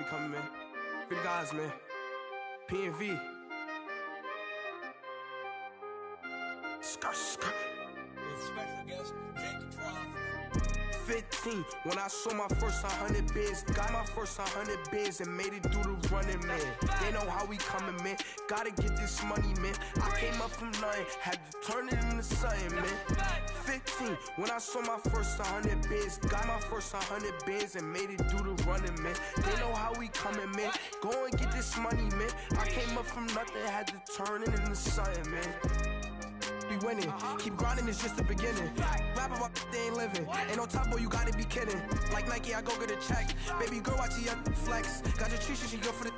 we coming, man. Free the guys, man. P&V. Skirt, skirt. 15, when I saw my first 100 bids, got my first 100 bids and made it through the running, man. They know how we coming, man. Gotta get this money, man. I came up from nothing, had to turn it into something, man. 15, when I saw my first 100 bids, got my first 100 bids and made it through the running, man. They know how we coming, man. Go and get this money, man. I came up from nothing, had to turn it into something, man. Be winning, keep grinding, it's just the beginning. Rap about they ain't living. Ain't no top boy, you gotta be kidding. Like Nike, I go get a check. Baby girl, watch your flex. Got your tree, she go for the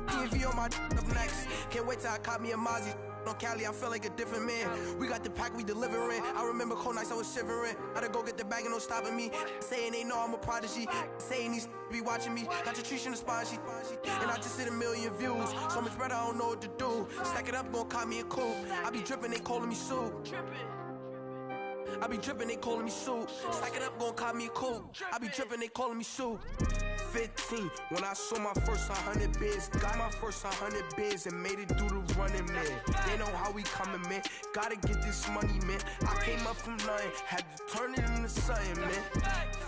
P&V on my up next. Can't wait till I caught me a Mozzie. On Cali, I feel like a different man. We got the pack, we delivering. I remember cold nights, I was shivering. Gotta go get the bag and no stopping me. Saying they know I'm a prodigy. Saying these be watching me. Got your tree in the spot, and I just hit 1 million views. So much better, I don't know what to do. Stack it up, gon' call me a coupe. I be dripping, they calling me soup. I be dripping, they calling me soup. Stack it up, gon' call me a coupe. I be dripping, they calling me soup. 15, when I saw my first 100 bids, got my first 100 bids and made it through the running, man. They know how we coming, man. Gotta get this money, man. I came up from nothing, had to turn it into something, man.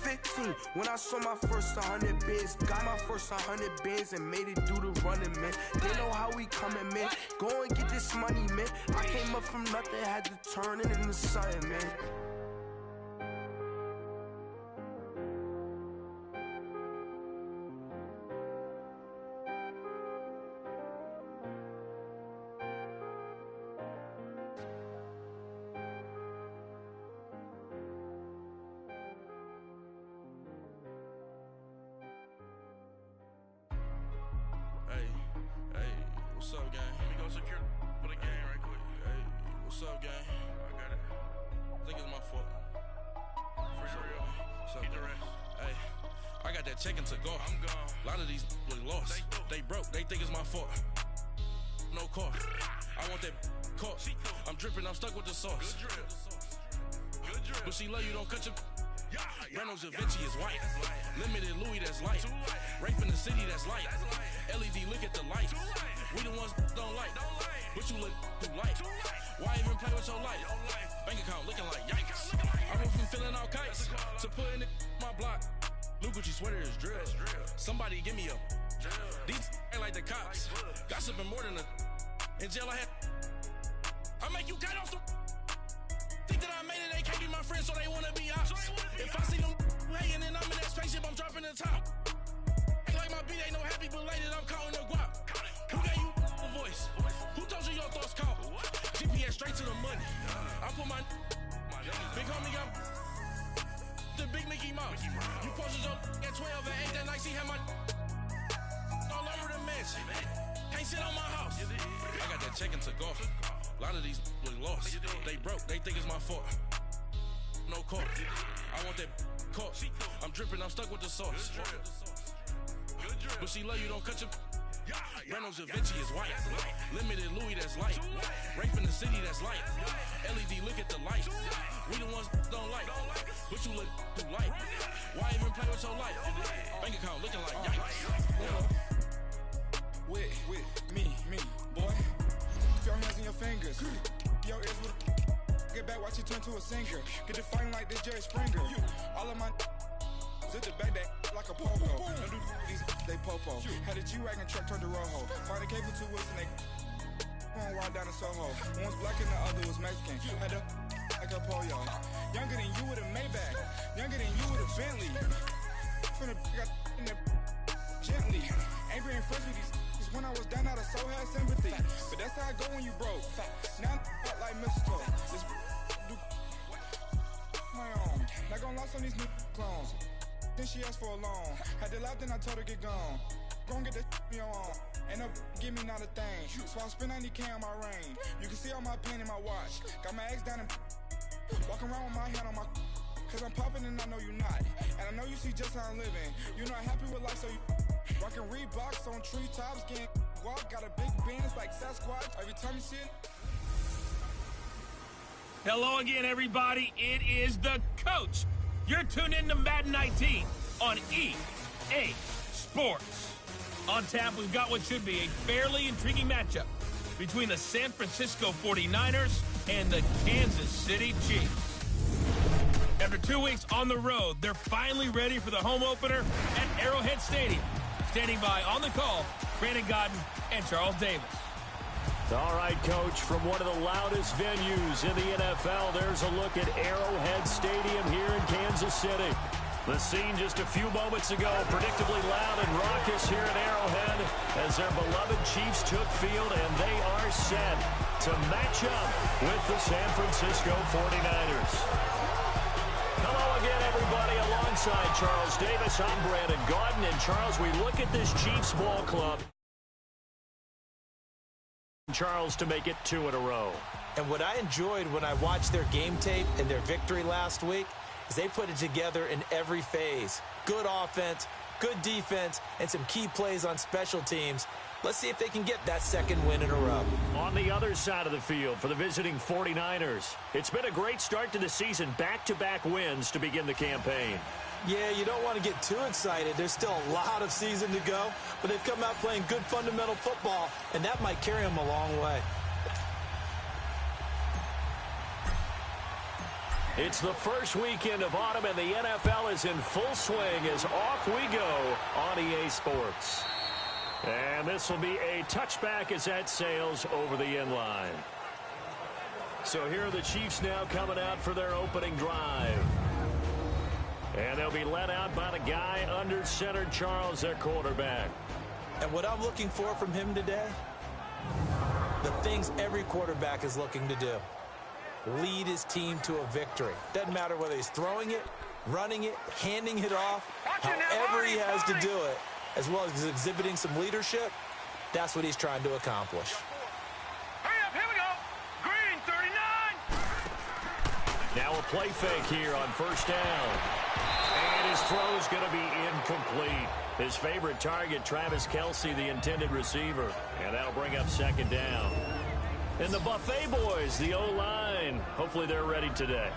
15, when I saw my first 100 bids, got my first 100 bids and made it through the running, man. They know how we coming, man. Go and get this money, man. I came up from nothing, had to turn it into something, man. What's up, gang? Let me go secure for the game right quick. Hey, what's up, gang? I got it. I think it's my fault. Free the real. What's up, the rest. Hey, I got that checking to go. I'm gone. A lot of these look lost. They broke. They think it's my fault. No cost. I want that caught. I'm dripping. I'm stuck with the sauce. Good drip. Good drip. But she love you. Don't cut your. Reynolds Da Vinci is white. Limited Louis, that's light. Rape in the city, that's light. LED, look at the light. We the ones don't like. But you look too light. Why even play with your life? Bank account looking like yikes. I went from feeling all kites to putting it in my block. Blue Gucci sweater is drill. Somebody give me a. These ain't like the cops. Gossiping more than a. In jail I had. I make you cut off the. Think that I made it, they can't be my friends, so they wanna be ops. If I see them hating and I'm in that spaceship, I'm dropping the top. Ain't like my beat, ain't no happy belated, I'm counting the guap. Who gave you a voice? Who told you your thoughts count? GPS straight to the money. I put my big homie got the big Mickey Mouse. You posted your at 12 and 8 that night, she had my all over the mansion. Can't sit on my house. I got that checking to go. A lot of these look lost. They broke, they think it's my fault. No cost. I want that caught. I'm dripping, I'm stuck with the sauce. But she love you, don't cut your. Reynolds Da Vinci is white. Limited Louis, that's light. Rape in the city, that's light. LED, look at the light. We the ones don't like. But you look too light. Why even play with your life? Bank account looking like yikes. With me, boy. Your hands in your fingers. Your ears with get back, watch you turn to a singer. Get the fighting like this Jerry Springer. All of my zip the back that like a pogo. Don't do these, they popo. Had a G-Wagon truck turned to Rojo. Find a cable 2 wheels and they going wild down in Soho. One was black and the other was Mexican. Had a like a pollo. Younger than you with a Maybach. Younger than you with a Bentley. From the got in the gently. Ain't being friends with these. When I was down, I so had sympathy. But that's how I go when you broke. Now I'm like mistletoe. This do my own. Not gonna lost on these new clones. Then she asked for a loan. Had to laugh, then I told her get gone. Gon' get that me on. Ain't no give me not a thing. So I spend 90K on my ring. You can see all my pain in my watch. Got my ex down and walking around with my hand on my. Cause I'm popping and I know you not. And I know you see just how I'm living. You're not happy with life, so you. Rockin' Reeboks on treetops, getting walk, got a big Benz like Sasquatch. Every time you see it. Hello again, everybody. It is the coach. You're tuned in to Madden 19 on EA Sports. On tap, we've got what should be a fairly intriguing matchup between the San Francisco 49ers and the Kansas City Chiefs. After 2 weeks on the road, they're finally ready for the home opener at Arrowhead Stadium. Standing by on the call, Brandon Godden and Charles Davis. All right, Coach, from one of the loudest venues in the NFL, there's a look at Arrowhead Stadium here in Kansas City. The scene just a few moments ago, predictably loud and raucous here at Arrowhead as their beloved Chiefs took field, and they are set to match up with the San Francisco 49ers. Hello again, everybody. Alongside Charles Davis, I'm Brandon Godden. And Charles, we look at this Chiefs ball club. Charles to make it 2 in a row. And what I enjoyed when I watched their game tape and their victory last week is they put it together in every phase. Good offense, good defense, and some key plays on special teams. Let's see if they can get that second win in a row. On the other side of the field for the visiting 49ers, it's been a great start to the season. Back-to-back wins to begin the campaign. Yeah, you don't want to get too excited. There's still a lot of season to go, but they've come out playing good fundamental football, and that might carry them a long way. It's the first weekend of autumn, and the NFL is in full swing as off we go on EA Sports. And this will be a touchback as that sails over the end line. So here are the Chiefs now coming out for their opening drive. And they'll be led out by the guy under center, Charles, their quarterback. And what I'm looking for from him today, the things every quarterback is looking to do. Lead his team to a victory. Doesn't matter whether he's throwing it, running it, handing it off, however he has to do it, as well as exhibiting some leadership, that's what he's trying to accomplish. Hurry up, here we go. Green, 39. Now a play fake here on first down. And his throw's going to be incomplete. His favorite target, Travis Kelce, the intended receiver. And that'll bring up second down. And the Buffet boys, the O-line, hopefully they're ready today.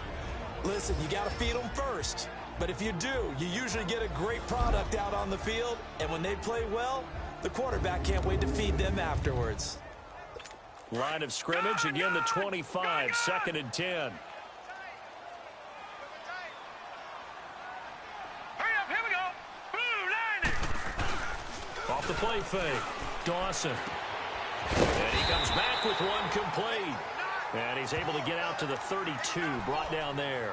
Listen, you got to feed them first. But if you do, you usually get a great product out on the field. And when they play well, the quarterback can't wait to feed them afterwards. Line of scrimmage, again the 25, 2nd and 10. Hurry up, here we go. Blue landing. Off the play fake, Dawson. And he comes back with one complete. And he's able to get out to the 32, brought down there.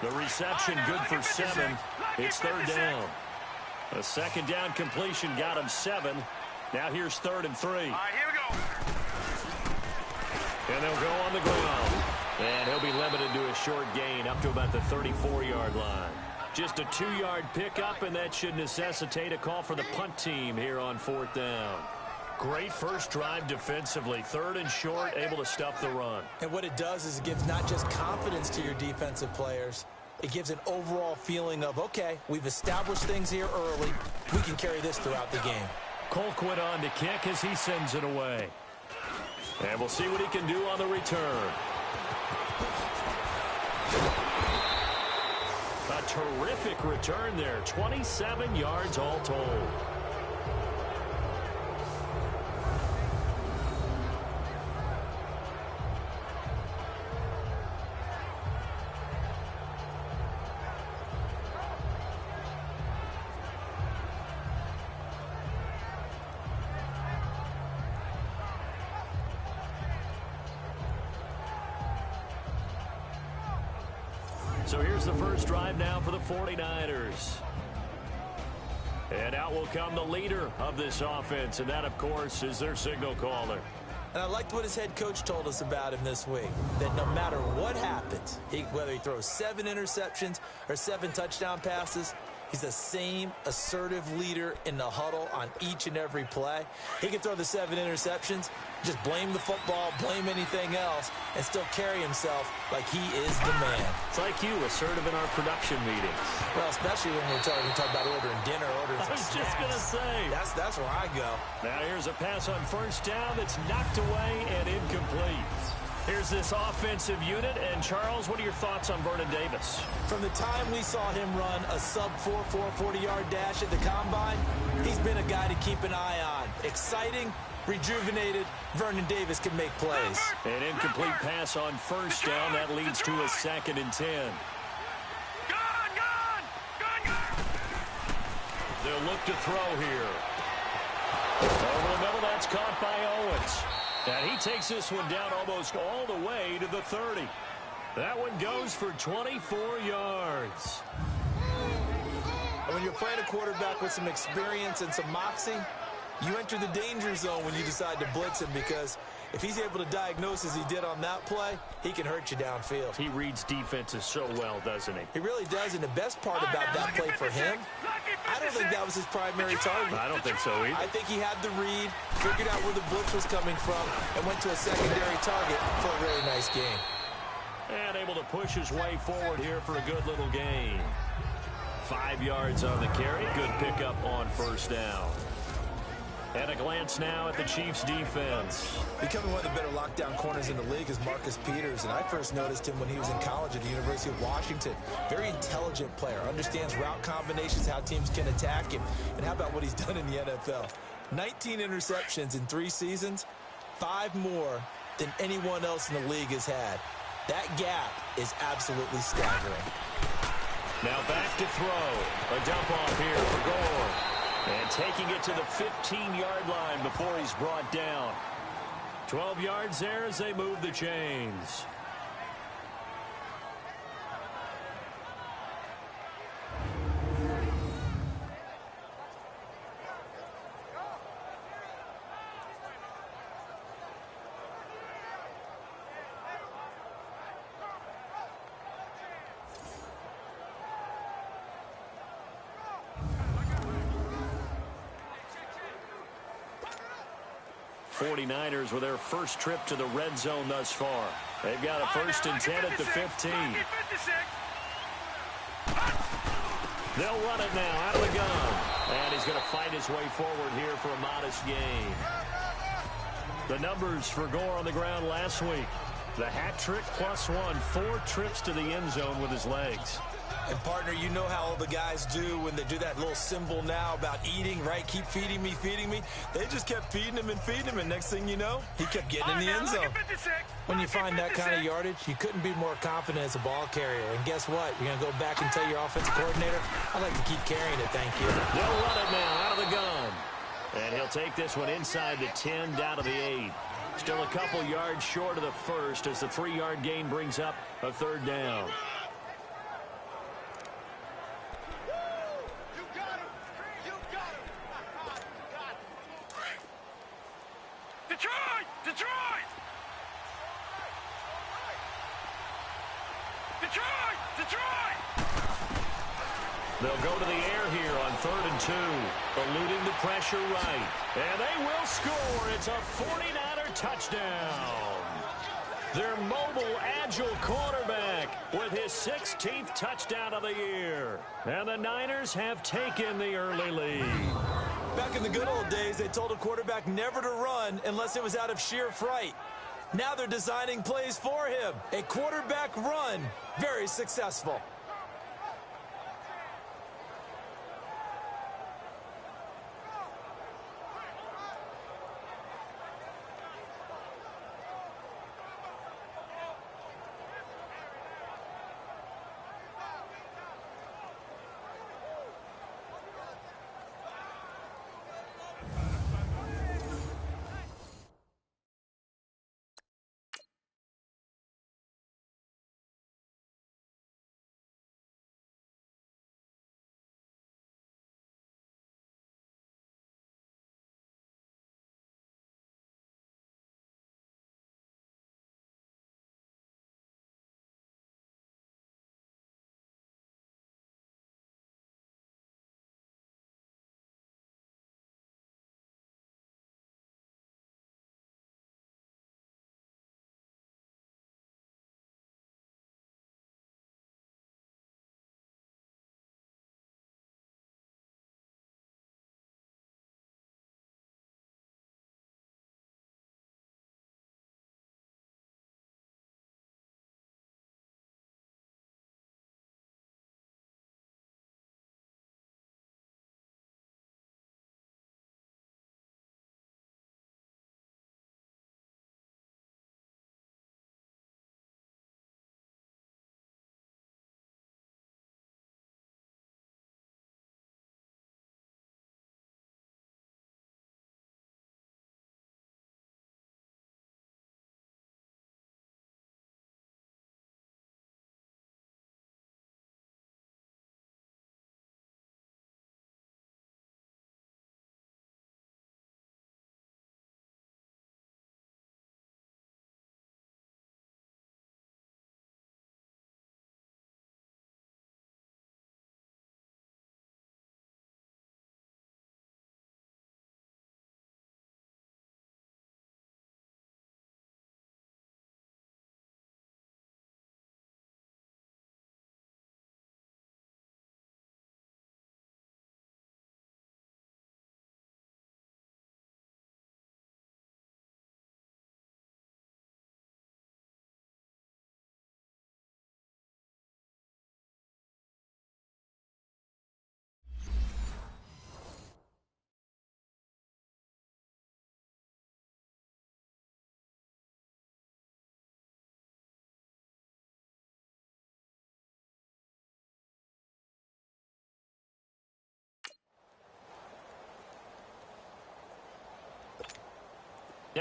The reception good for 7. It's third down. A second down completion got him 7. Now here's 3rd and 3. All right, here we go. And they'll go on the ground. And he'll be limited to a short gain up to about the 34-yard line. Just a 2-yard pickup, and that should necessitate a call for the punt team here on 4th down. Great first drive defensively. 3rd and short, able to stuff the run. And what it does is it gives not just confidence to your defensive players, it gives an overall feeling of, okay, we've established things here early. We can carry this throughout the game. Colquitt on to kick as he sends it away. And we'll see what he can do on the return. A terrific return there. 27 yards all told. So here's the first drive now for the 49ers. And out will come the leader of this offense, and that, of course, is their signal caller. And I liked what his head coach told us about him this week, that no matter what happens, whether he throws 7 interceptions or 7 touchdown passes, he's the same assertive leader in the huddle on each and every play. He can throw the 7 interceptions, just blame the football, blame anything else, and still carry himself like he is the man. It's like you, assertive in our production meetings. Well, especially when we're talking about ordering dinner, ordering some I was snacks. just going to say. That's where I go. Now here's a pass on first down that's knocked away and incomplete. Here's this offensive unit. And, Charles, what are your thoughts on Vernon Davis? From the time we saw him run a sub-4 40-yard dash at the Combine, he's been a guy to keep an eye on. Exciting, rejuvenated, Vernon Davis can make plays. An incomplete pass on first down. That leads to a 2nd and 10. They'll look to throw here. Over the middle, that's caught by Owens. And he takes this one down almost all the way to the 30. That one goes for 24 yards. And when you're playing a quarterback with some experience and some moxie, you enter the danger zone when you decide to blitz him, because if he's able to diagnose as he did on that play, he can hurt you downfield. He reads defenses so well, doesn't he? He really does, and the best part about that play for him, I don't think that was his primary target. I don't think so either. I think he had the read, figured out where the blitz was coming from, and went to a secondary target for a really nice game. And able to push his way forward here for a good little gain. 5 yards on the carry. Good pickup on first down. And a glance now at the Chiefs' defense. Becoming one of the better lockdown corners in the league is Marcus Peters, and I first noticed him when he was in college at the University of Washington. Very intelligent player, understands route combinations, how teams can attack him, and how about what he's done in the NFL? 19 interceptions in 3 seasons, 5 more than anyone else in the league has had. That gap is absolutely staggering. Now back to throw. A dump off here for Gore. And taking it to the 15-yard line before he's brought down. 12 yards there as they move the chains. '49ers with their first trip to the red zone thus far. They've got a 1st and 10 at the 15. They'll run it now out of the gun. And he's going to fight his way forward here for a modest gain. The numbers for Gore on the ground last week. The hat trick +1. 4 trips to the end zone with his legs. And, partner, you know how all the guys do when they do that little symbol now about eating, right? Keep feeding me, feeding me. They just kept feeding him, and next thing you know, he kept getting in the end zone. When you find that kind of yardage, you couldn't be more confident as a ball carrier. And guess what? You're going to go back and tell your offensive coordinator, I'd like to keep carrying it, thank you. They'll run it now out of the gun. And he'll take this one inside the 10, down to the 8. Still a couple yards short of the first as the 3-yard gain brings up a 3rd down. They'll go to the air here on 3rd and 2. Eluding the pressure right. And they will score. It's a 49er touchdown. Their mobile, agile quarterback with his 16th touchdown of the year. And the Niners have taken the early lead. Back in the good old days, they told a quarterback never to run unless it was out of sheer fright. Now they're designing plays for him. A quarterback run, very successful.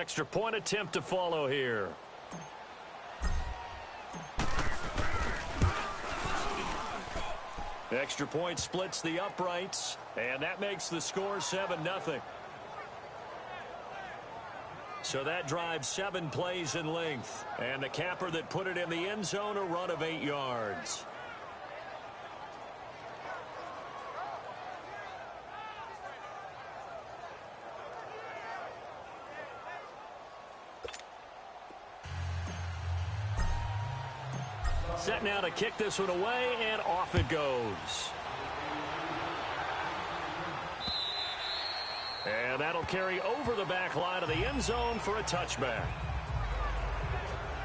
Extra point attempt to follow here. Extra point splits the uprights, and that makes the score 7-0. So that drives 7 plays in length. And the capper that put it in the end zone, a run of 8 yards. Set now to kick this one away, and off it goes. And that'll carry over the back line of the end zone for a touchback.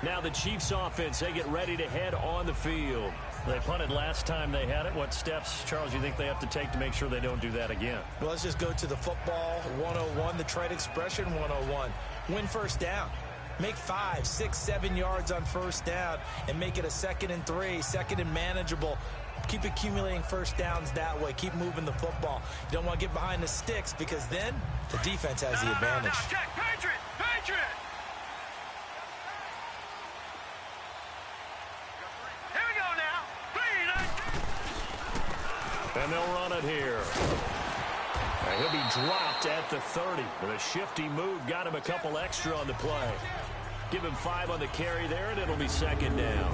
Now the Chiefs offense, they get ready to head on the field. They punted last time they had it. What steps, Charles, you think they have to take to make sure they don't do that again? Well, let's just go to the football 101, the trade expression 101. Win first down. Make 5, 6, 7 yards on first down and make it a 2nd and 3, 2nd and manageable. Keep accumulating first downs that way. Keep moving the football. You don't want to get behind the sticks because then the defense has the advantage. Check, Patriot! Patriot! Here we go now. And they'll run it here. And he'll be dropped at the 30. With a shifty move, got him a couple extra on the play. Give him 5 on the carry there, and it'll be 2nd down.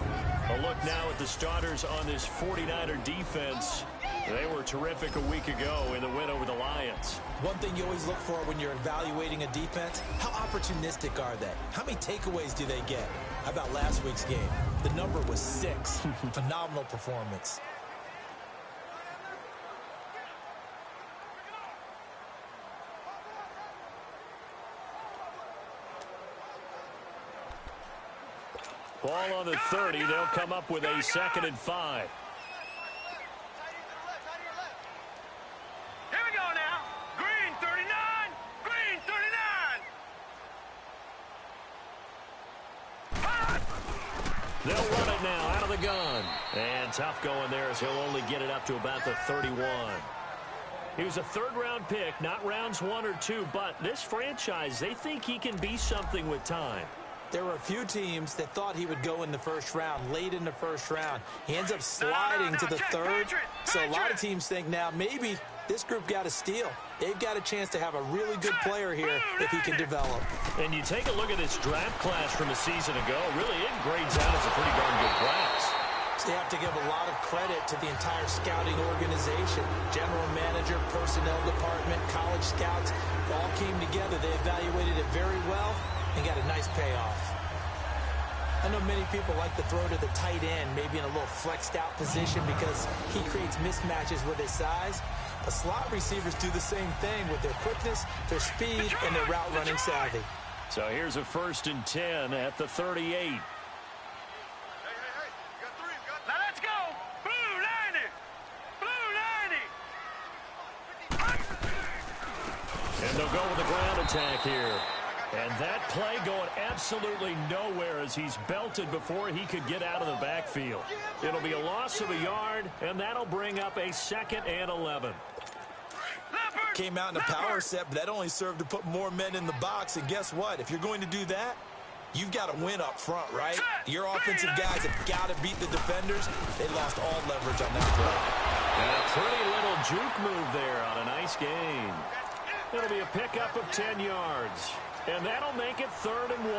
A look now at the starters on this 49er defense. They were terrific a week ago in the win over the Lions. One thing you always look for when you're evaluating a defense, how opportunistic are they? How many takeaways do they get? How about last week's game? The number was 6. Phenomenal performance. Ball on the 30. They'll come up with a 2nd and 5. Here we go now. Green 39. Green 39. They'll run it now out of the gun. And tough going there as he'll only get it up to about the 31. He was a 3rd-round pick, not rounds 1 or 2, but this franchise, they think he can be something with time. There were a few teams that thought he would go in the first round, late in the first round. He ends up sliding to the 3rd. So a lot of teams think now maybe this group got a steal. They've got a chance to have a really good player here if he can develop. And you take a look at this draft class from a season ago, really it grades out as a pretty darn good class. So you have to give a lot of credit to the entire scouting organization. General manager, personnel department, college scouts, all came together. They evaluated it very well and got a nice payoff. I know many people like to throw to the tight end, maybe in a little flexed out position because he creates mismatches with his size. But slot receivers do the same thing with their quickness, their speed, and their route running savvy. So here's a 1st and 10 at the 38. Now let's go. Blue 90. Blue 90. And they'll go with a ground attack here. And that play going absolutely nowhere as he's belted before he could get out of the backfield. It'll be a loss of a yard, and that'll bring up a 2nd and 11. Came out in a power set, but that only served to put more men in the box. And guess what? If you're going to do that, you've got to win up front, right? Your offensive guys have got to beat the defenders. They lost all leverage on that play. And a pretty little juke move there on a nice gain. It'll be a pickup of 10 yards. And that'll make it 3rd and 1.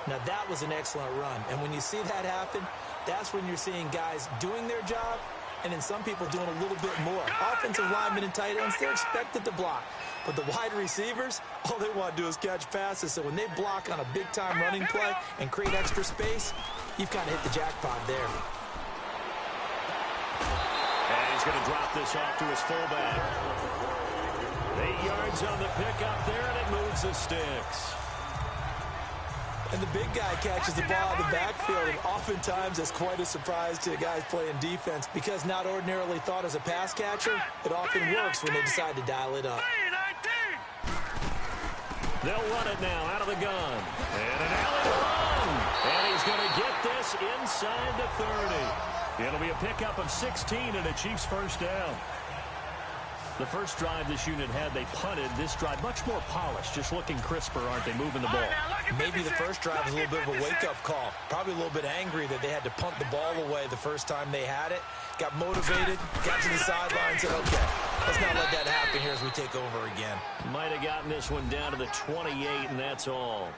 Now, that was an excellent run. And when you see that happen, that's when you're seeing guys doing their job and then some people doing a little bit more. Offensive linemen and tight ends, they're expected to block. But the wide receivers, all they want to do is catch passes. So when they block on a big-time running play and create extra space, you've kind of hit the jackpot there. And he's going to drop this off to his fullback. 8 yards on the pickup there, and it moves the sticks. And the big guy catches the ball out of the backfield, and oftentimes that's quite a surprise to the guys playing defense because not ordinarily thought as a pass catcher, it often works when they decide to dial it up. They'll run it now out of the gun. And an alley run. And he's going to get this inside the 30. It'll be a pickup of 16 and a Chiefs 1st down. The first drive this unit had, they punted. This drive, much more polished, just looking crisper, aren't they, moving the ball? Maybe the first drive was a little bit of a wake-up call. Probably a little bit angry that they had to punt the ball away the first time they had it. Got motivated, got to the sideline, and said, okay, let's not let that happen here as we take over again. Might have gotten this one down to the 28, and that's all.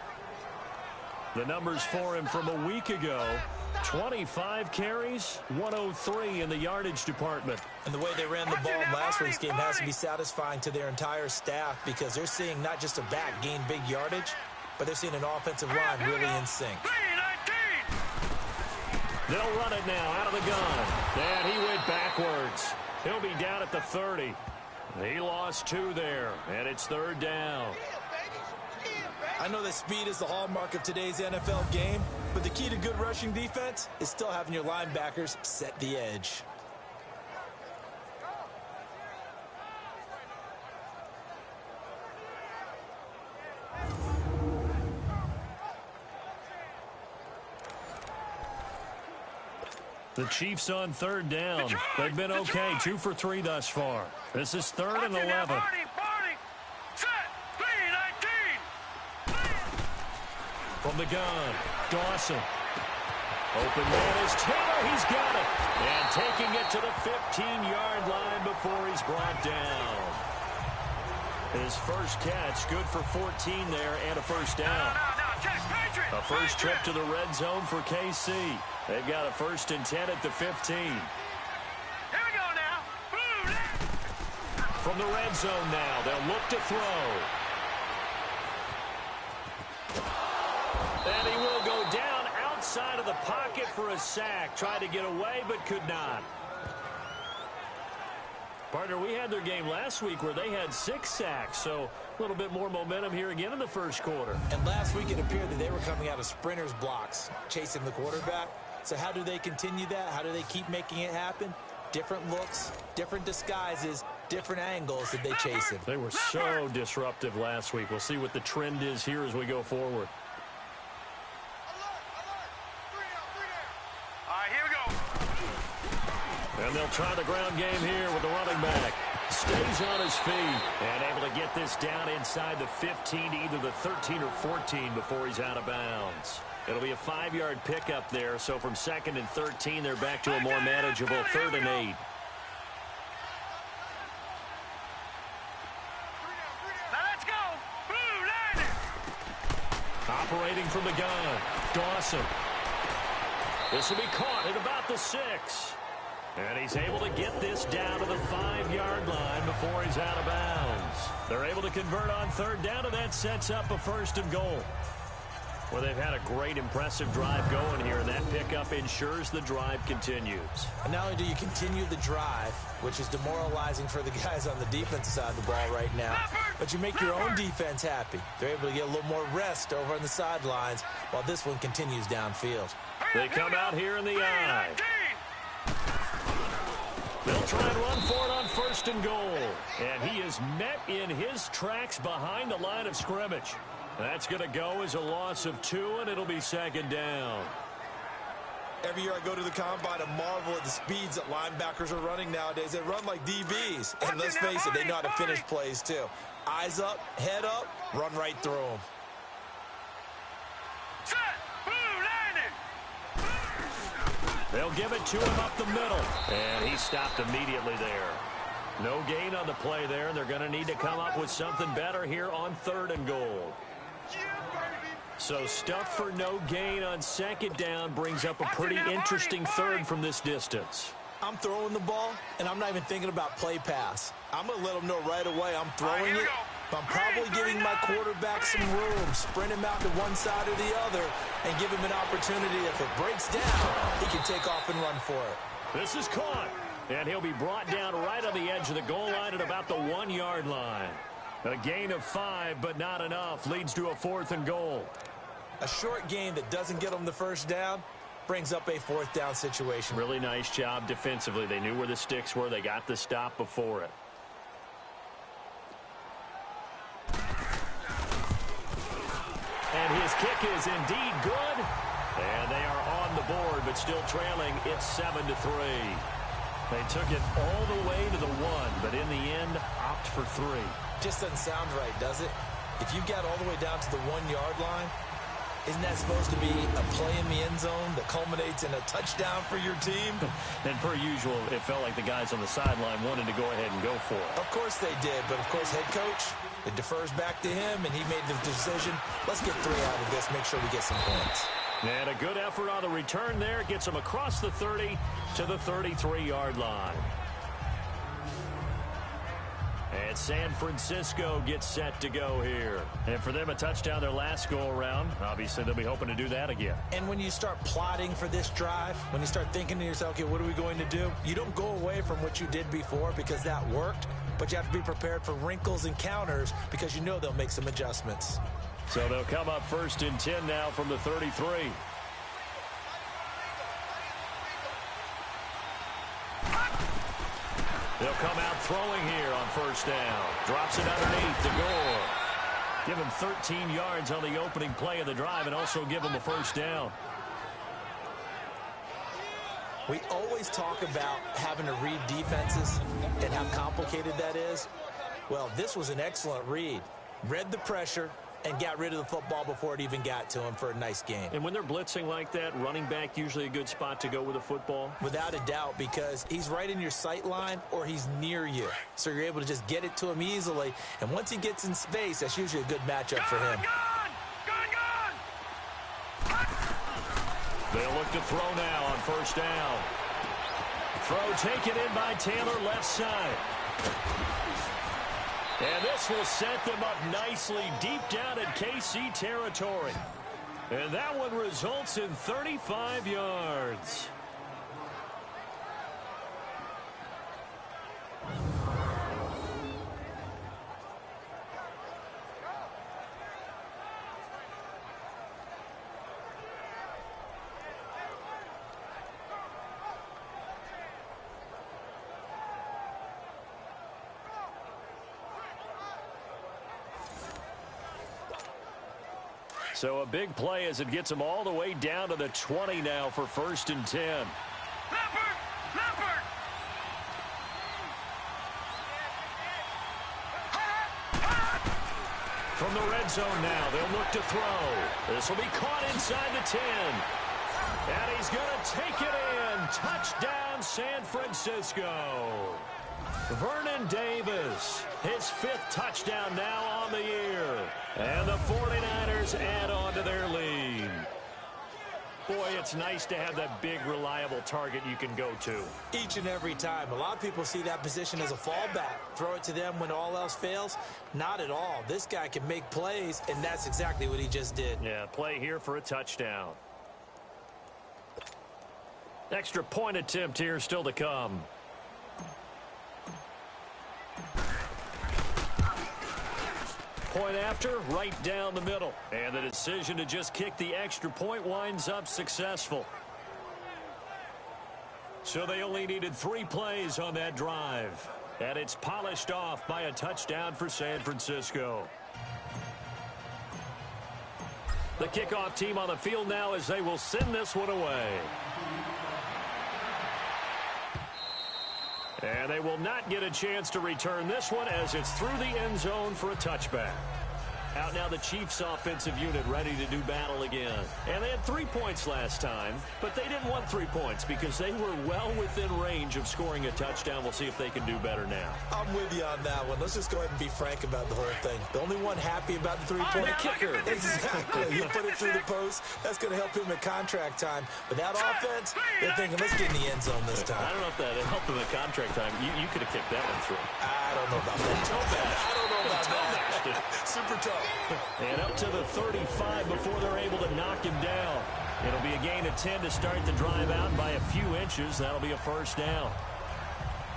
The numbers for him from a week ago, 25 carries, 103 in the yardage department. And the way they ran the ball in last week's game has to be satisfying to their entire staff because they're seeing not just a back gain big yardage, but they're seeing an offensive line really in sync. They'll run it now out of the gun. And he went backwards. He'll be down at the 30. He lost 2 there, and it's 3rd down. I know that speed is the hallmark of today's NFL game, but the key to good rushing defense is still having your linebackers set the edge. The Chiefs on 3rd down. They've been okay, 2 for 3 thus far. This is 3rd and 11. From the gun, Dawson. Open man is Taylor. He's got it. And taking it to the 15-yard line before he's brought down. His first catch, good for 14 there and a first down. A first trip to the red zone for KC. They've got a 1st and 10 at the 15. Here we go now. From the red zone now, they'll look to throw. And he will go down outside of the pocket for a sack. Tried to get away, but could not. Partner, we had their game last week where they had 6 sacks, so a little bit more momentum here again in the first quarter. And last week it appeared that they were coming out of sprinters blocks, chasing the quarterback. So how do they continue that? How do they keep making it happen? Different looks, different disguises, different angles that they chase him. They were so disruptive last week. We'll see what the trend is here as we go forward. And they'll try the ground game here with the running back. Stays on his feet and able to get this down inside the 15 to either the 13 or 14 before he's out of bounds. It'll be a 5-yard pickup there, so from 2nd and 13, they're back to a more manageable 3rd and 8. Now let's go. Blue line it. Operating from the gun, Dawson. This will be caught at about the 6. And he's able to get this down to the 5-yard line before he's out of bounds. They're able to convert on 3rd down, and that sets up a 1st and goal. Well, they've had a great, impressive drive going here, and that pickup ensures the drive continues. And not only do you continue the drive, which is demoralizing for the guys on the defensive side of the ball right now, but you make your own defense happy. They're able to get a little more rest over on the sidelines while this one continues downfield. They come out here in the eye. They'll try and run for it on 1st and goal. And he is met in his tracks behind the line of scrimmage. That's going to go as a loss of 2, and it'll be 2nd down. Every year I go to the combine and marvel at the speeds that linebackers are running nowadays. They run like DBs. And let's face it, they know how to finish plays too. Eyes up, head up, run right through them. They'll give it to him up the middle. And he stopped immediately there. No gain on the play there. They're going to need to come up with something better here on 3rd and goal. So stuff for no gain on 2nd down brings up a pretty interesting 3rd from this distance. I'm throwing the ball, and I'm not even thinking about play pass. I'm going to let them know right away I'm throwing it. But I'm probably giving my quarterback some room, sprint him out to one side or the other, and give him an opportunity. If it breaks down, he can take off and run for it. This is caught, and he'll be brought down right on the edge of the goal line at about the 1-yard line. A gain of 5, but not enough, leads to a 4th and goal. A short gain that doesn't get them the 1st down brings up a 4th down situation. Really nice job defensively. They knew where the sticks were. They got the stop before it. And his kick is indeed good. And they are on the board, but still trailing. It's 7-3. They took it all the way to the 1, but in the end, opt for 3. Just doesn't sound right, does it? If you got all the way down to the 1-yard line, isn't that supposed to be a play in the end zone that culminates in a touchdown for your team? And per usual, it felt like the guys on the sideline wanted to go ahead and go for it. Of course they did, but of course head coach, it defers back to him, and he made the decision. Let's get 3 out of this, make sure we get some points. And a good effort on the return there gets them across the 30 to the 33-yard line. And San Francisco gets set to go here. And for them, a touchdown their last go-around. Obviously, they'll be hoping to do that again. And when you start plotting for this drive, when you start thinking to yourself, okay, what are we going to do? You don't go away from what you did before because that worked, but you have to be prepared for wrinkles and counters because you know they'll make some adjustments. So they'll come up 1st and 10 now from the 33. They'll come out throwing here on 1st down. Drops it underneath to Gore. Give him 13 yards on the opening play of the drive and also give him a 1st down. We always talk about having to read defenses and how complicated that is. Well, this was an excellent read. Read the pressure and got rid of the football before it even got to him for a nice gain. And when they're blitzing like that, running back usually a good spot to go with a football? Without a doubt, because he's right in your sight line or he's near you. So you're able to just get it to him easily. And once he gets in space, that's usually a good matchup for him. They'll look to throw now on 1st down. Throw taken in by Taylor, left side. And this will set them up nicely deep down in KC territory. And that one results in 35 yards. So a big play as it gets them all the way down to the 20 now for 1st and 10. Leopard! From the red zone now, they'll look to throw. This will be caught inside the 10. And he's going to take it in. Touchdown, San Francisco. Vernon Davis, his 5th touchdown now on the year. And the 49ers add on to their lead. Boy, it's nice to have that big, reliable target you can go to. Each and every time. A lot of people see that position as a fallback. Throw it to them when all else fails. Not at all. This guy can make plays, and that's exactly what he just did. Yeah, play here for a touchdown. Extra point attempt here still to come. Point after, right down the middle. And the decision to just kick the extra point winds up successful. So they only needed 3 plays on that drive. And it's polished off by a touchdown for San Francisco. The kickoff team on the field now as they will send this one away. And they will not get a chance to return this one as it's through the end zone for a touchback. Out now the Chiefs offensive unit ready to do battle again. And they had 3 points last time, but they didn't want 3 points because they were well within range of scoring a touchdown. We'll see if they can do better now. I'm with you on that one. Let's just go ahead and be frank about the whole thing. The only one happy about the three-point kicker. Exactly. You put it through the post. That's going to help him at contract time. But that offense, they're thinking, let's get in the end zone this time. I don't know if that helped them at contract time. You could have kicked that one through. I don't know about that. I don't know about that. Super tough. And up to the 35 before they're able to knock him down. It'll be a gain of 10 to start the drive out by a few inches. That'll be a 1st down.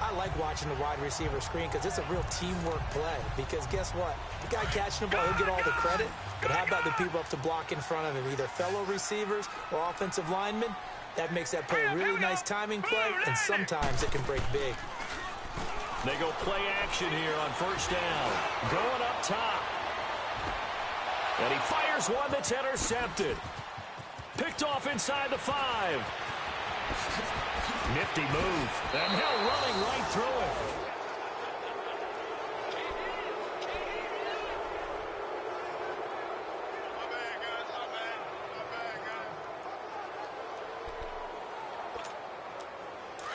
I like watching the wide receiver screen because it's a real teamwork play. Because guess what? The guy catching the ball, he'll get all the credit. But how about the people up to block in front of him, either fellow receivers or offensive linemen? That makes that play a really nice timing play, and sometimes it can break big. They go play action here on 1st down. Going up top. And he fires one that's intercepted. Picked off inside the 5. Nifty move. And now running right through it.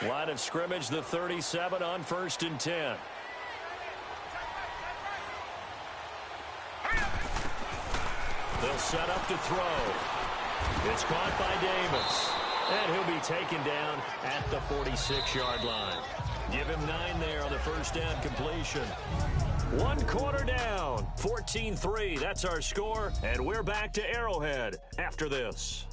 Line of scrimmage, the 37 on 1st and 10. They'll set up to throw. It's caught by Davis. And he'll be taken down at the 46-yard line. Give him 9 there on the first down completion. 1 quarter down, 14-3. That's our score, and we're back to Arrowhead after this.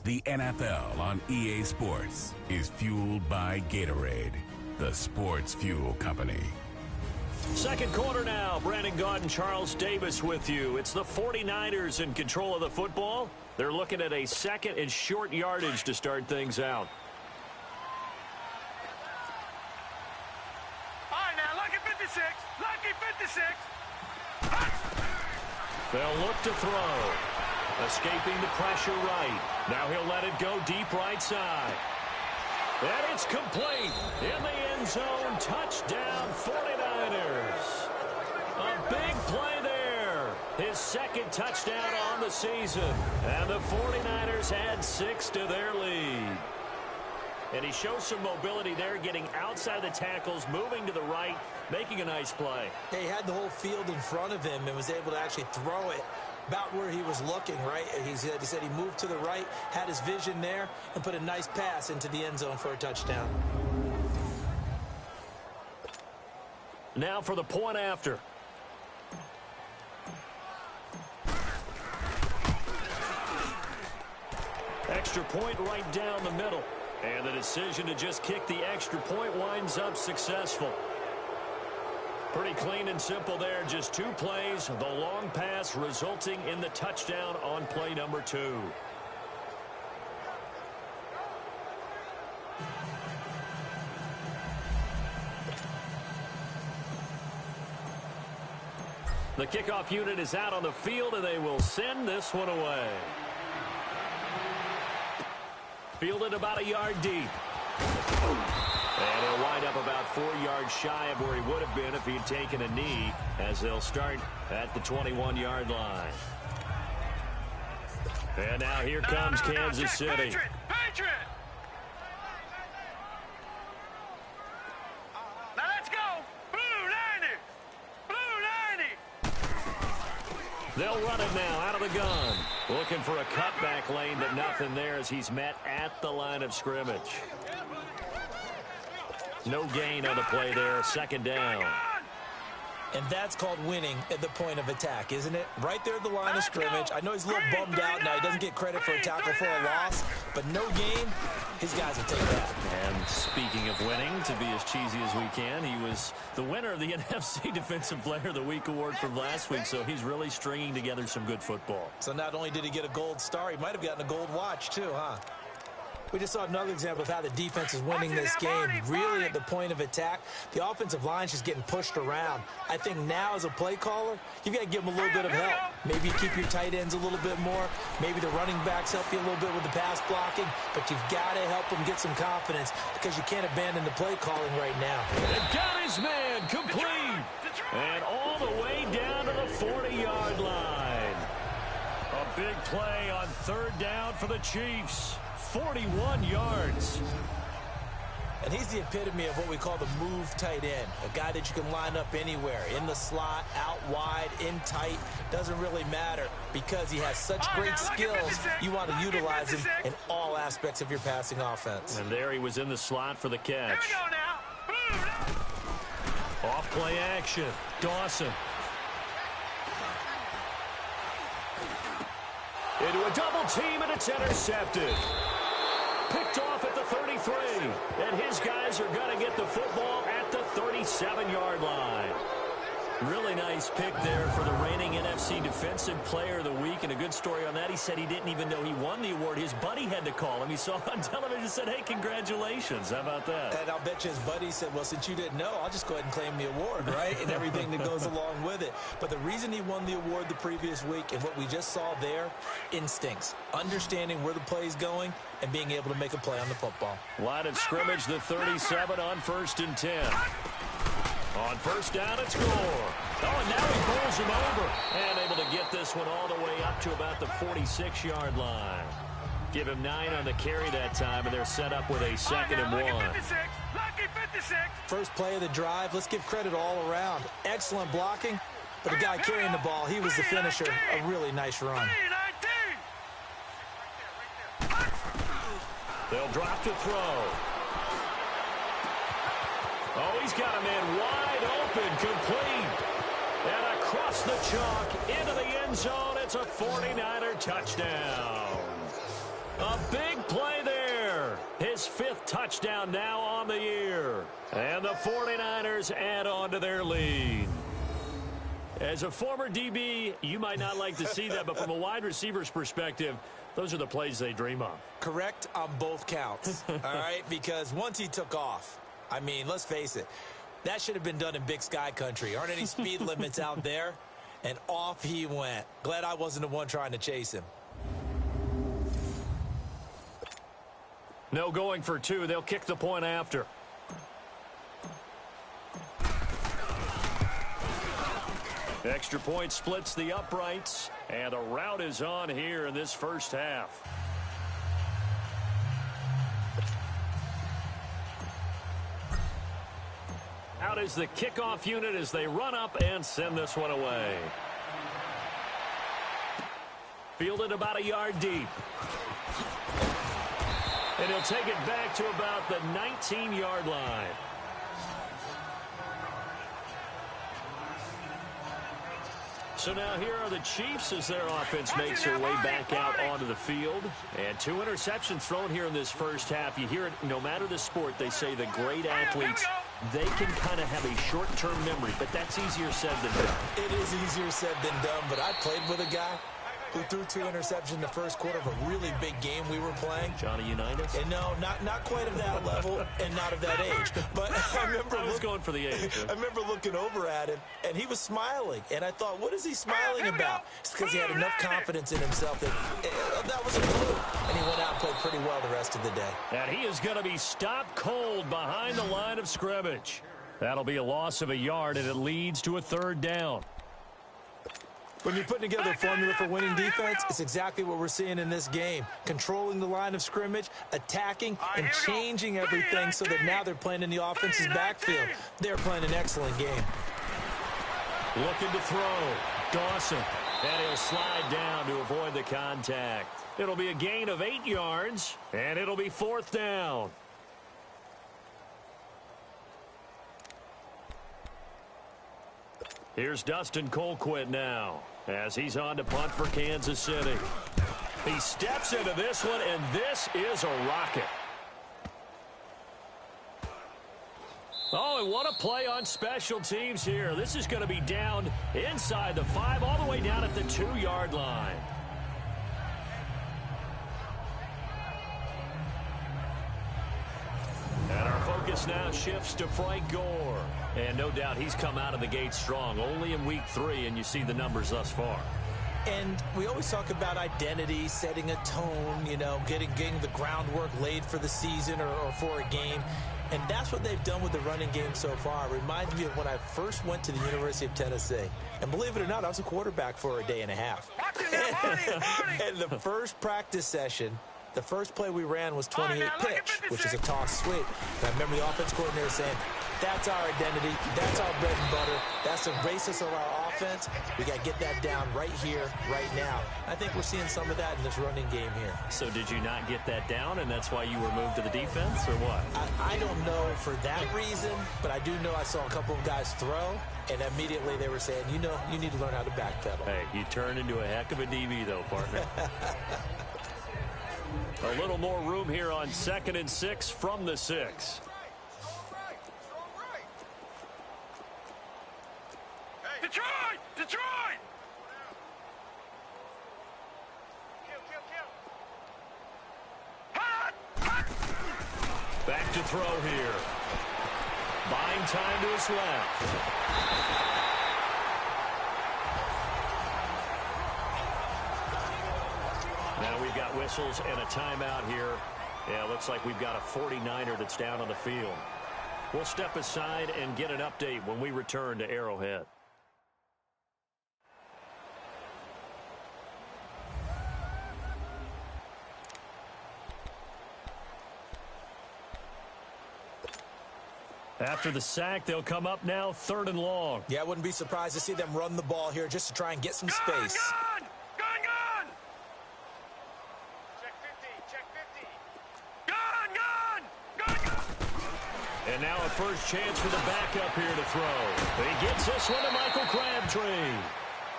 The NFL on EA Sports is fueled by Gatorade, the sports fuel company. Second quarter now. Brandon Gaudin, Charles Davis with you. It's the 49ers in control of the football. They're looking at a second and short yardage to start things out. All right, now, lucky 56. Lucky 56. They'll look to throw. Escaping the pressure right. Now he'll let it go deep right side. And it's complete in the end zone. Touchdown, 49ers. A big play there. His second touchdown on the season. And the 49ers add 6 to their lead. And he shows some mobility there, getting outside the tackles, moving to the right, making a nice play. He had the whole field in front of him and was able to actually throw it about where he was looking, right? He said he moved to the right, had his vision there, and put a nice pass into the end zone for a touchdown. Now for the point after. Extra point right down the middle. And the decision to just kick the extra point winds up successful. Pretty clean and simple there. Just 2 plays. The long pass resulting in the touchdown on play number 2. The kickoff unit is out on the field, and they will send this one away. Fielded about a yard deep. And he'll wind up about 4 yards shy of where he would have been if he had taken a knee, as they'll start at the 21-yard line. And now here comes Kansas City. Patriot! Now let's go! Blue 90! Blue 90! They'll run it now out of the gun. Looking for a cutback lane, but nothing there as he's met at the line of scrimmage. No gain on the play there, second down. And that's called winning at the point of attack, isn't it? Right there at the line of scrimmage. I know he's a little bummed out now. He doesn't get credit for a tackle for a loss, but no gain, his guys will take that. And speaking of winning, to be as cheesy as we can, he was the winner of the NFC Defensive Player of the Week award from last week, so he's really stringing together some good football. So not only did he get a gold star, he might have gotten a gold watch too, huh? We just saw another example of how the defense is winning this game. Really at the point of attack, the offensive line's just getting pushed around. I think now as a play caller, you've got to give them a little bit of help. Maybe you keep your tight ends a little bit more. Maybe the running backs help you a little bit with the pass blocking. But you've got to help them get some confidence because you can't abandon the play calling right now. And got his man complete. And all the way down to the 40-yard line. A big play on third down for the Chiefs. 41 yards. And he's the epitome of what we call the move tight end. A guy that you can line up anywhere. In the slot, out wide, in tight. Doesn't really matter because he has such great skills. You want to utilize him in all aspects of your passing offense. And there he was in the slot for the catch. Here we go now. Off play action. Dawson. Into a double team, and it's intercepted. Picked off at the 33. And his guys are going to get the football at the 37-yard line. Really nice pick there for the reigning NFC Defensive Player of the Week, and a good story on that. He said he didn't even know he won the award. His buddy had to call him. He saw on television and said, hey, congratulations. How about that? And I'll bet you his buddy said, well, since you didn't know, I'll just go ahead and claim the award, right? And everything that goes along with it. But the reason he won the award the previous week and what we just saw there, instincts, understanding where the play is going and being able to make a play on the football. Line of scrimmage, the 37 on 1st and 10. On 1st down, it's Gore. Oh, and now he pulls him over. And able to get this one all the way up to about the 46-yard line. Give him 9 on the carry that time, and they're set up with a 2nd and 1. Lucky 56. First play of the drive, let's give credit all around. Excellent blocking, but the guy carrying the ball, he was the finisher. A really nice run. They'll drop to throw. Oh, he's got a man wide open, complete. And across the chalk, into the end zone. It's a 49er touchdown. A big play there. His 5th touchdown now on the year. And the 49ers add on to their lead. As a former DB, you might not like to see that, but from a wide receiver's perspective, those are the plays they dream of. Correct on both counts, all right? Because once he took off, I mean, let's face it, that should have been done in Big Sky country. Aren't any speed limits out there? And off he went. Glad I wasn't the one trying to chase him. No going for 2. They'll kick the point after. Extra point splits the uprights, and the route is on here in this first half. Out is the kickoff unit as they run up and send this one away. Fielded about a yard deep. And he'll take it back to about the 19-yard line. So now here are the Chiefs as their offense makes their way back out onto the field. And 2 interceptions thrown here in this first half. You hear it no matter the sport, they say the great athletes, they can kind of have a short-term memory, but that's easier said than done. It is easier said than done, but I played with a guy who threw 2 interceptions in the first quarter of a really big game we were playing. Johnny Unitas? And no, not quite of that level and not of that age. But I was going for the age. I remember looking over at him, and he was smiling. And I thought, what is he smiling about? It's because he had enough confidence in himself that was a clue. And he went out and played pretty well the rest of the day. And he is going to be stopped cold behind the line of scrimmage. That'll be a loss of a yard, and it leads to a 3rd down. When you're putting together a formula for winning defense, it's exactly what we're seeing in this game. Controlling the line of scrimmage, attacking, and changing everything so that now they're playing in the offense's backfield. They're playing an excellent game. Looking to throw. Dawson. And he'll slide down to avoid the contact. It'll be a gain of 8 yards, and it'll be 4th down. Here's Dustin Colquitt now as he's on to punt for Kansas City. He steps into this one, and this is a rocket. Oh, and what a play on special teams here. This is going to be down inside the 5, all the way down at the 2-yard line. And our focus now shifts to Frank Gore. And no doubt he's come out of the gate strong, only in week 3, and you see the numbers thus far. And we always talk about identity, setting a tone, you know, getting the groundwork laid for the season or for a game. And that's what they've done with the running game so far. It reminds me of when I first went to the University of Tennessee. And believe it or not, I was a quarterback for a day and a half. And the first practice session, the first play we ran was 28 pitch, which is a toss sweep. And I remember the offense coordinator saying, that's our identity. That's our bread and butter. That's the basis of our offense. We got to get that down right here, right now. I think we're seeing some of that in this running game here. So did you not get that down, and that's why you were moved to the defense, or what? I don't know for that reason, but I do know I saw a couple of guys throw, and immediately they were saying, you know, you need to learn how to backpedal. Hey, you turned into a heck of a DB, though, partner. A little more room here on 2nd and 6 from the 6. to throw here. Buying time to his left. Now we've got whistles and a timeout here. Yeah, looks like we've got a 49er that's down on the field. We'll step aside and get an update when we return to Arrowhead. After the sack, they'll come up now 3rd and long. Yeah, I wouldn't be surprised to see them run the ball here just to try and get some space. Gone! Check 50. Gone! And now a first chance for the backup here to throw. He gets this one to Michael Crabtree.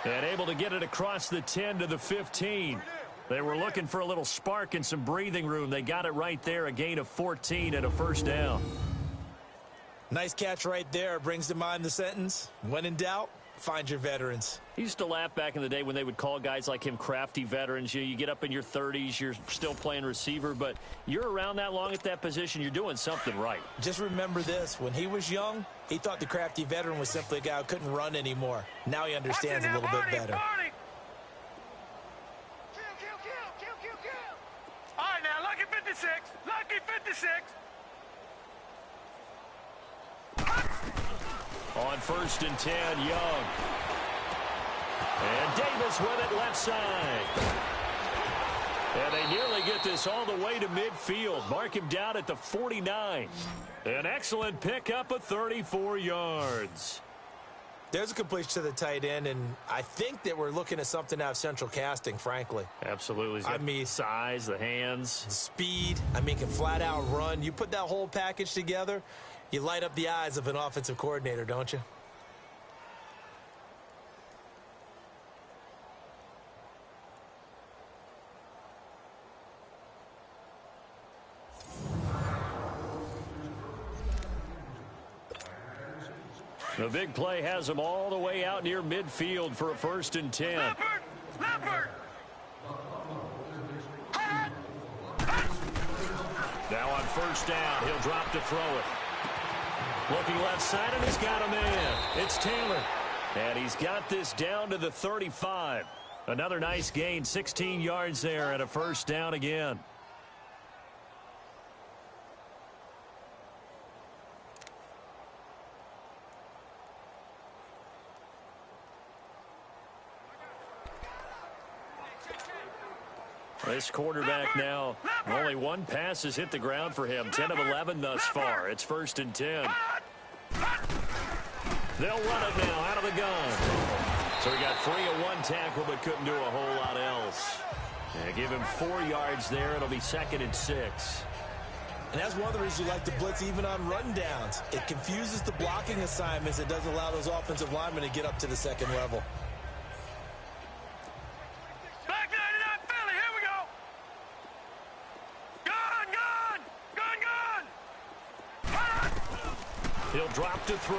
And able to get it across the 10 to the 15. They were looking for a little spark and some breathing room. They got it right there, a gain of 14 and a first down. Nice catch right there. Brings to mind the sentence, when in doubt, find your veterans. He used to laugh back in the day when they would call guys like him crafty veterans. You get up in your 30s, you're still playing receiver, but you're around that long at that position, you're doing something right. Just remember this. When he was young, he thought the crafty veteran was simply a guy who couldn't run anymore. Now he understands a little bit better. Kill. All right, now, lucky 56. Lucky 56. On 1st and 10, Young. And Davis with it left side. And they nearly get this all the way to midfield. Mark him down at the 49. An excellent pickup of 34 yards. There's a completion to the tight end, and I think that we're looking at something out of Central Casting, frankly. Absolutely. I mean, size, the hands. Speed. I mean, can flat out run. You put that whole package together, you light up the eyes of an offensive coordinator, don't you? The big play has him all the way out near midfield for a 1st and 10. Leopard! Now on 1st down, he'll drop to throw it. Looking left side, and he's got a man. It's Taylor. And he's got this down to the 35. Another nice gain, 16 yards there, and a 1st down again. This quarterback now, only one pass has hit the ground for him. 10 of 11 thus far. It's 1st and 10. They'll run it now out of the gun. So he got free of one tackle but couldn't do a whole lot else. And give him 4 yards there. It'll be 2nd and 6. And that's one of the reasons you like to blitz even on run downs. It confuses the blocking assignments. It doesn't allow those offensive linemen to get up to the second level. He'll drop to throw.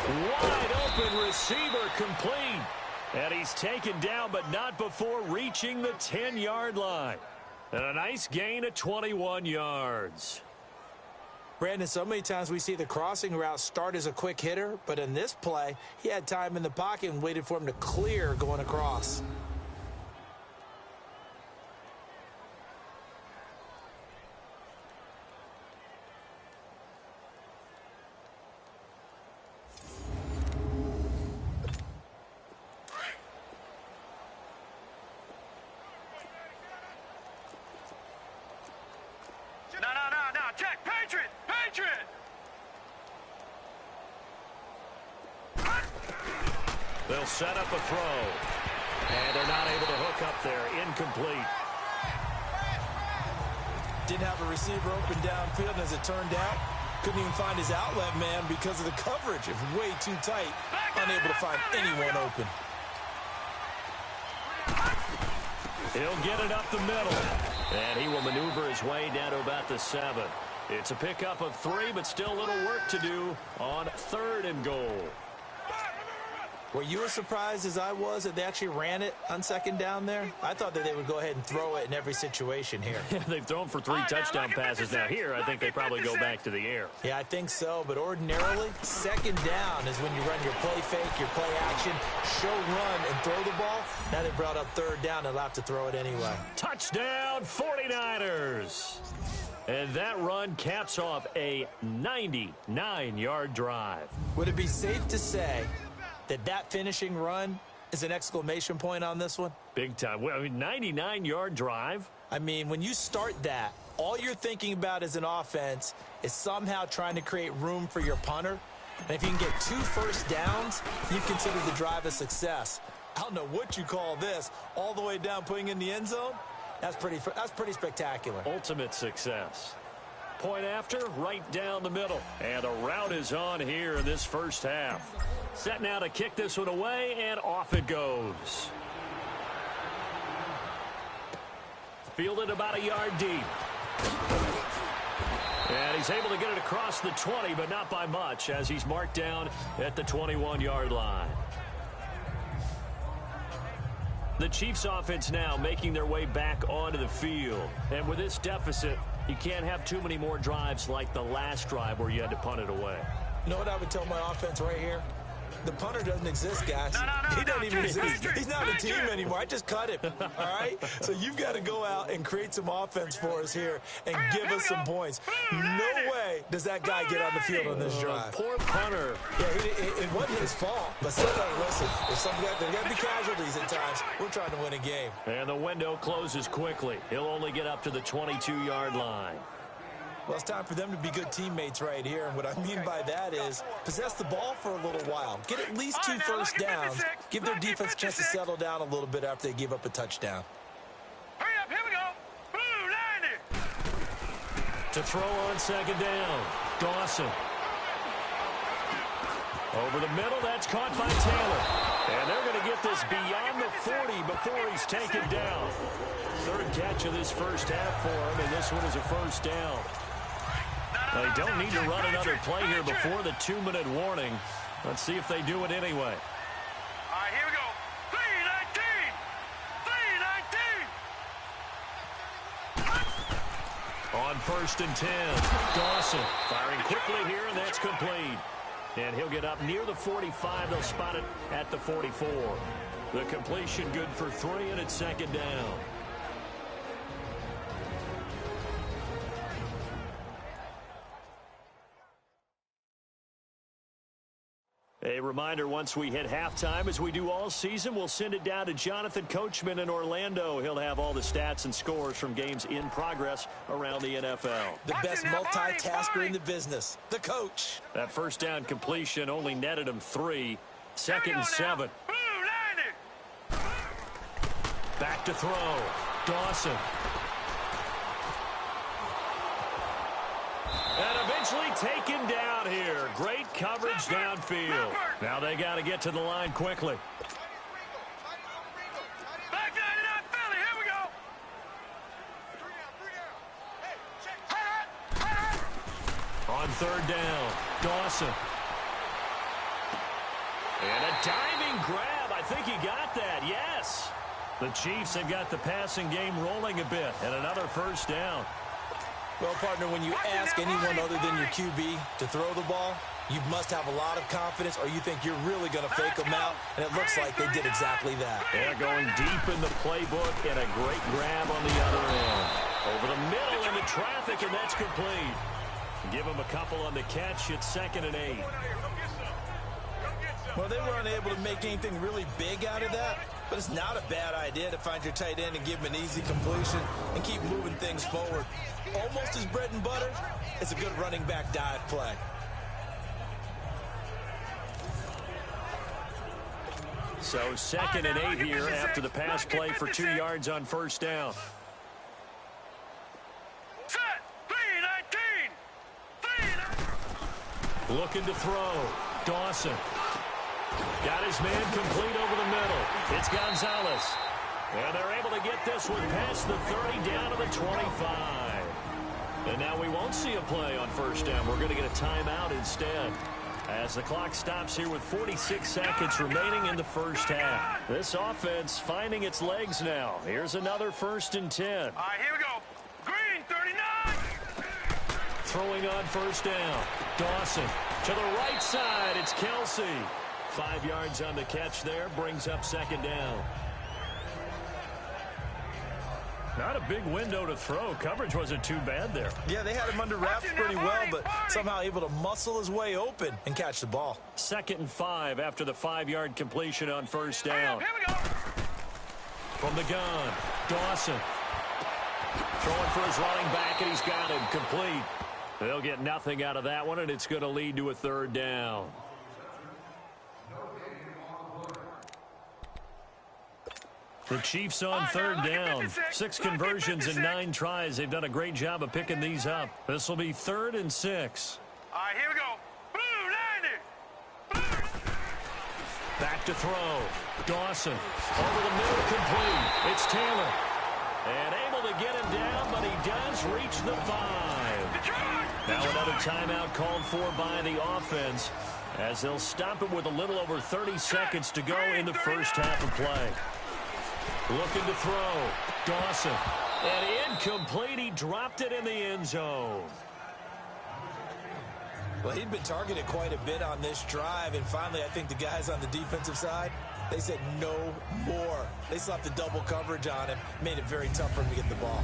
Wide open receiver complete. And he's taken down, but not before reaching the 10-yard line. And a nice gain of 21 yards. Brandon, so many times we see the crossing route start as a quick hitter, but in this play, he had time in the pocket and waited for him to clear going across. No, check, Patriot! They'll set up a throw. And they're not able to hook up there. Incomplete. Didn't have a receiver open downfield, and as it turned out, couldn't even find his outlet man because of the coverage. It was way too tight, unable to find anyone open. He'll get it up the middle. And he will maneuver his way down to about the 7. It's a pickup of 3, but still a little work to do on 3rd and goal. Were you as surprised as I was that they actually ran it on second down there? I thought that they would go ahead and throw it in every situation here. They've thrown for 3 touchdown passes now. Here, I think they probably go back to the air. Yeah, I think so. But ordinarily, second down is when you run your play fake, your play action, show run, and throw the ball. Now they brought up third down. They'll have to throw it anyway. Touchdown, 49ers. And that run caps off a 99-yard drive. Would it be safe to say that finishing run is an exclamation point on this one? Big time. Well, I mean, 99-yard drive. I mean, when you start that, all you're thinking about as an offense is somehow trying to create room for your punter. And if you can get 2 first downs, you consider the drive a success. I don't know what you call this, all the way down putting in the end zone. That's pretty spectacular. Ultimate success. Point after, right down the middle. And the route is on here in this first half. Set now to kick this one away, and off it goes. Fielded about a yard deep. And he's able to get it across the 20, but not by much, as he's marked down at the 21-yard line. The Chiefs offense now making their way back onto the field. And with this deficit, you can't have too many more drives like the last drive where you had to punt it away. You know what I would tell my offense right here? The punter doesn't exist, guys. He doesn't even exist. He's not a team anymore. I just cut him. All right? So you've got to go out and create some offense for us here and give us some points. No way does that guy get on the field on this drive. Poor punter. Yeah, it wasn't his fault. But sometimes, listen, there's got to be casualties at times. We're trying to win a game. And the window closes quickly. He'll only get up to the 22-yard line. Well, it's time for them to be good teammates right here. And what I mean by that is possess the ball for a little while. Get at least 2 first downs. Give their defense a chance to settle down a little bit after they give up a touchdown. Hurry up, here we go. Blue 90. To throw on second down, Dawson. Over the middle, that's caught by Taylor. And they're going to get this beyond the 40 before he's taken down. Third catch of this first half for him, and this one is a first down. They don't need to run another play here before the 2-minute warning. Let's see if they do it anyway. All right, here we go. 3-19. On first and 10, Dawson firing quickly here, and that's complete. And he'll get up near the 45. They'll spot it at the 44. The completion good for 3, and it's second down. A reminder, once we hit halftime, as we do all season, we'll send it down to Jonathan Coachman in Orlando. He'll have all the stats and scores from games in progress around the NFL. The best multitasker in the business, the coach. That first down completion only netted him 3. Second and 7. Blue 90. Back to throw. Dawson. And eventually taken down here. Great coverage downfield. Now they got to get to the line quickly. Back 99 Philly, here we go. On third down, Dawson. And a diving grab. I think he got that, yes. The Chiefs have got the passing game rolling a bit. And another first down. Well, partner, when you ask anyone other than your QB to throw the ball, you must have a lot of confidence, or you think you're really going to fake them out, and it looks like they did exactly that. They're going deep in the playbook, and a great grab on the other end. Over the middle into traffic, and that's complete. Give them a couple on the catch. It's second and 8. Well, they were unable to make anything really big out of that, but it's not a bad idea to find your tight end and give him an easy completion and keep moving things forward. Almost his bread and butter is a good running back dive play. So second and 8 here after the pass play for 2 yards on first down. Set. 3-19. Looking to throw. Dawson. Got his man complete over the middle. It's Gonzalez. And they're able to get this one past the 30 down to the 25. And now we won't see a play on first down. We're going to get a timeout instead. As the clock stops here with 46 seconds remaining in the first half. This offense finding its legs now. Here's another 1st and 10. All right, here we go. Green, 39. Throwing on first down. Dawson to the right side. It's Kelsey. 5 yards on the catch there. Brings up 2nd down. Not a big window to throw. Coverage wasn't too bad there. Yeah, they had him under wraps pretty well, but somehow able to muscle his way open and catch the ball. 2nd and 5 after the 5-yard completion on first down. Here we go. From the gun, Dawson. Throwing for his running back, and he's got him complete. They'll get nothing out of that one, and it's going to lead to a 3rd down. The Chiefs on 3rd down. 6 conversions in 9 tries. They've done a great job of picking these up. This will be 3rd and 6. All right, here we go. Blue, 90. Back to throw. Dawson over the middle, complete. It's Taylor. And able to get him down, but he does reach the 5. Now another timeout called for by the offense as they'll stop it with a little over 30 seconds to go in the first half of play. Looking to throw. Dawson. And incomplete. He dropped it in the end zone. Well, he'd been targeted quite a bit on this drive, and finally I think the guys on the defensive side, they said no more. They slapped the double coverage on him, made it very tough for him to get the ball.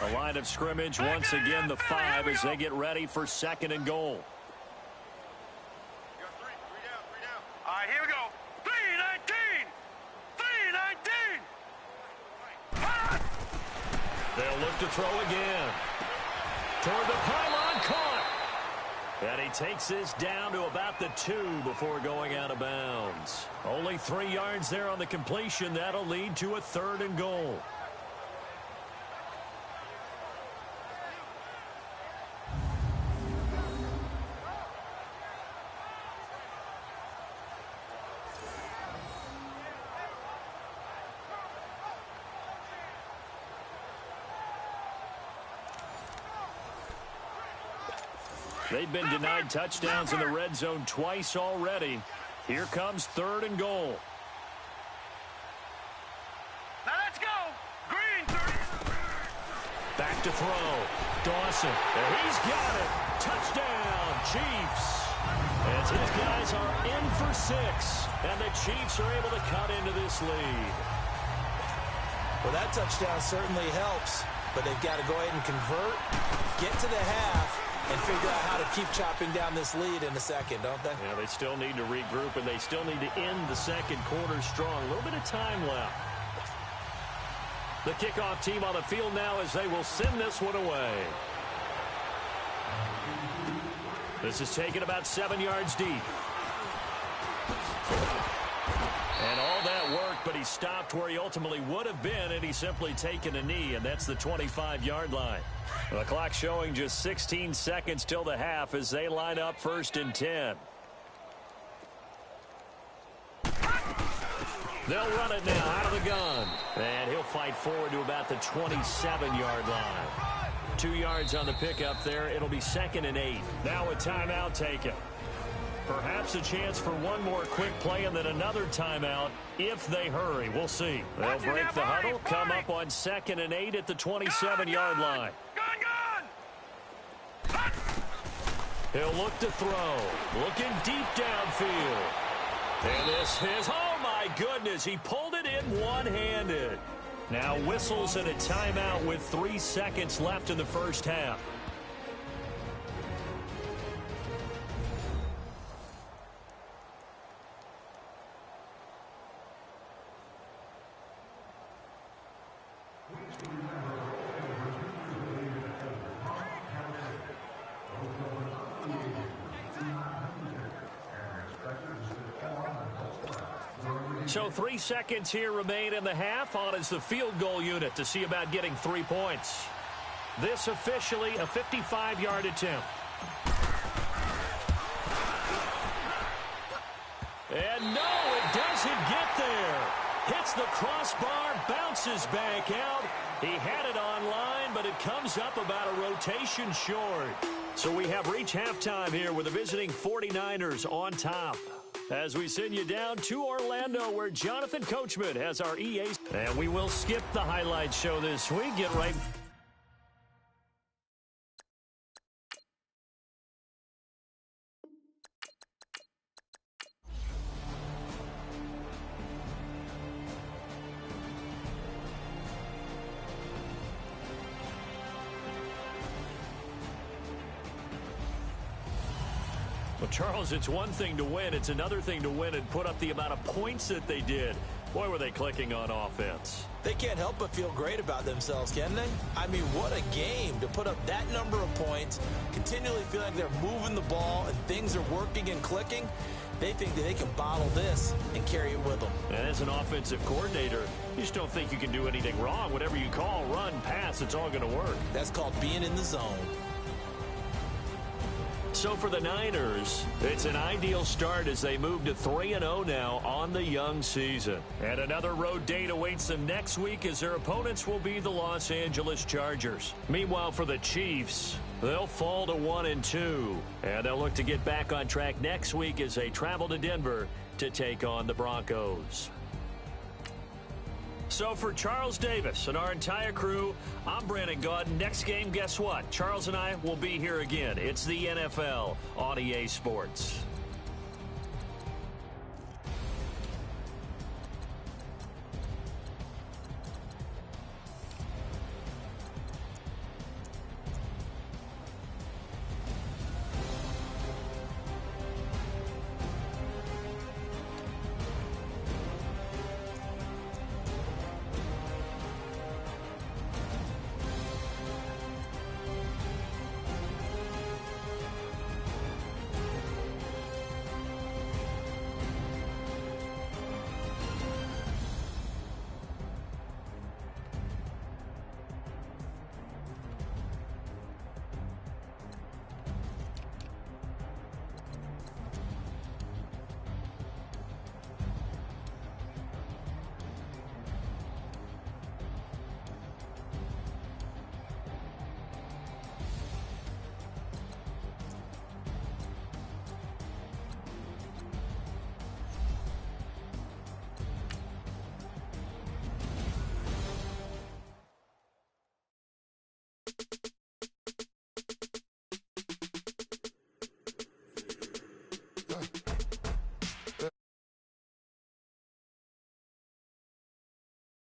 A line of scrimmage once again, the 5 as they get ready for 2nd and goal. All right, here we go. 3-19. 3-19. They'll look to throw again. Toward the pylon, caught. And he takes this down to about the 2 before going out of bounds. Only 3 yards there on the completion. That'll lead to a 3rd and goal. They've been denied touchdowns in the red zone twice already. Here comes 3rd and goal. Now let's go. Green, 30. Back to throw. Dawson. And he's got it. Touchdown, Chiefs. As his guys are in for 6. And the Chiefs are able to cut into this lead. Well, that touchdown certainly helps, but they've got to go ahead and convert, get to the half, and figure out how to keep chopping down this lead in the second, don't they? Yeah, they still need to regroup, and they still need to end the second quarter strong. A little bit of time left. The kickoff team on the field now as they will send this one away. This is taken about 7 yards deep. And all that worked, but he stopped where he ultimately would have been, and he's simply taken a knee, and that's the 25-yard line. The clock showing just 16 seconds till the half as they line up 1st and 10. They'll run it now out of the gun. And he'll fight forward to about the 27-yard line. 2 yards on the pickup there. It'll be 2nd and 8. Now a timeout taken. Perhaps a chance for one more quick play and then another timeout if they hurry. We'll see. They'll break the huddle, come up on 2nd and 8 at the 27-yard line. He'll look to throw. Looking deep downfield. And this is, oh my goodness, he pulled it in one-handed. Now whistles and a timeout with 3 seconds left in the first half. So 3 seconds here remain in the half. On is the field goal unit to see about getting 3 points. This officially a 55-yard attempt. And no, it doesn't get there. Hits the crossbar, bounces back out. He had it online, but it comes up about a rotation short. So we have reached halftime here with the visiting 49ers on top. As we send you down to Orlando, where Jonathan Coachman has our EA. And we will skip the highlight show this week. Get right. Well, Charles, it's one thing to win. It's another thing to win and put up the amount of points that they did. Boy, were they clicking on offense. They can't help but feel great about themselves, can they? I mean, what a game to put up that number of points, continually feeling like they're moving the ball and things are working and clicking. They think that they can bottle this and carry it with them. And as an offensive coordinator, you just don't think you can do anything wrong. Whatever you call, run, pass, it's all going to work. That's called being in the zone. So for the Niners, it's an ideal start as they move to 3-0 now on the young season. And another road date awaits them next week as their opponents will be the Los Angeles Chargers. Meanwhile, for the Chiefs, they'll fall to 1-2. And they'll look to get back on track next week as they travel to Denver to take on the Broncos. So for Charles Davis and our entire crew, I'm Brandon Gaudin. Next game, guess what? Charles and I will be here again. It's the NFL on EA Sports.